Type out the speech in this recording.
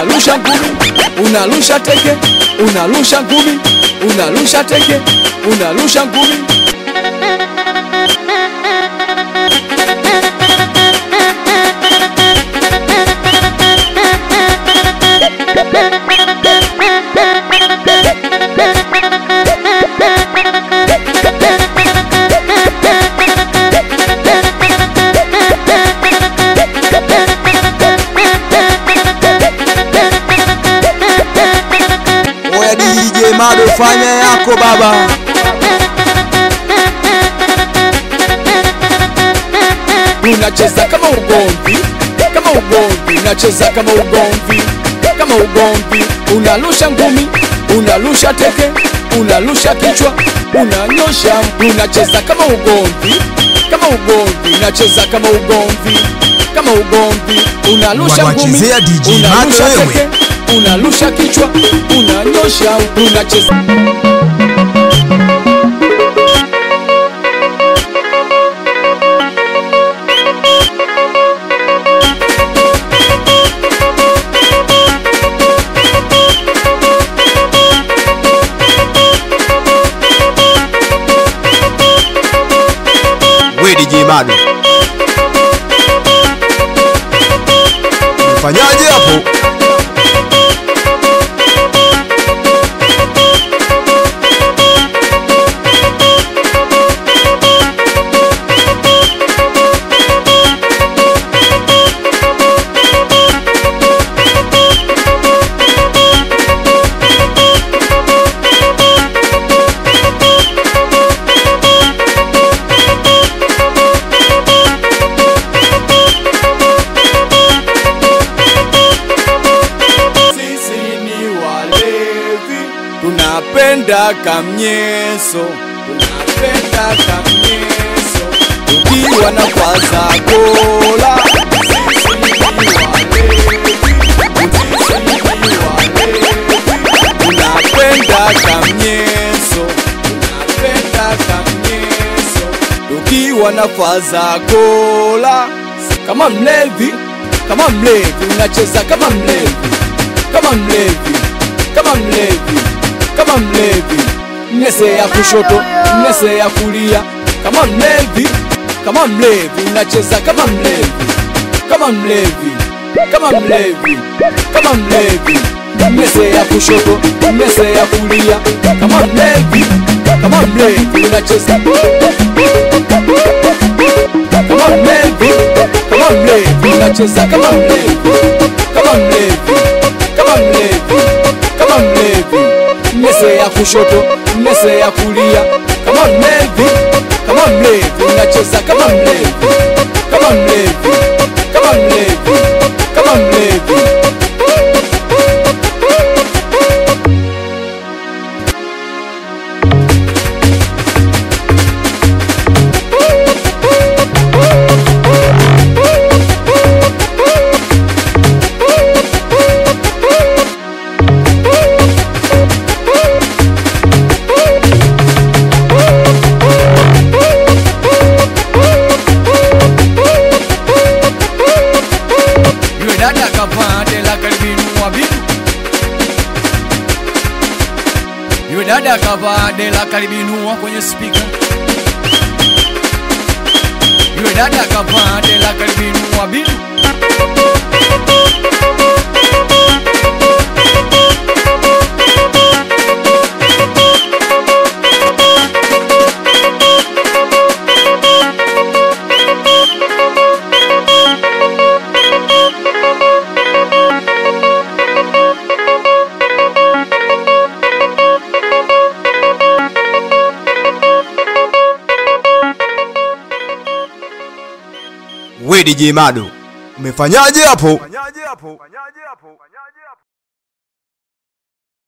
unarusha ngumi, unarusha teke, unarusha ngumi, unarusha teke, unarusha ngumi. DJ Mado, fanya yako baba. Unacheza kama ugomvi, kama ugomvi, unacheza kama ugomvi, kama ugomvi. Unarusha ngumi, unarusha teke, unarusha kichwa, unanyosha. Unacheza kama ugomvi, kama ugomvi, unacheza kama ugomvi, kama ugomvi. Unarusha ngumi, unarusha teke, unarusha kichwa, unanyosha. Unacheza DJ Mado, umefanyaje hapo? tunapenda kamnyeso, tunapenda kamnyeso, tukiwa na kwaza kola. Sisi ni walevi, tunapenda kamnyeso, tunapenda kamnyeso, tukiwa na kwaza kola. Kama mlevi, kama mlevi, unacheza kama mlevi, kama mlevi, kama mlevi, kama mlevi. Mnese ya kushoto, mnese ya kulia. Kama mlevi, kama mlevi, unacheza kama mlevi, kama mlevi, kama mlevi, kama mlevi. Mnese ya kushoto, mnese ya kulia. Kama mlevi, kama mlevi, unacheza kama mlevi, kama mlevi, unacheza kama mlevi, kama mlevi, kama mlevi, kama mlevi. Mnese ya kushoto, mnese ya kulia. Kama mlevi, kama mlevi, unacheza kama mlevi, kama mlevi, kama mlevi, kama mlevi. Dada kavaa dela karibinua bidu, yule dada kavaa dela karibinua kwenye speaker. Yule dada kavaa dela karibinua bidu. We DJ Mado, umefanyaje hapo?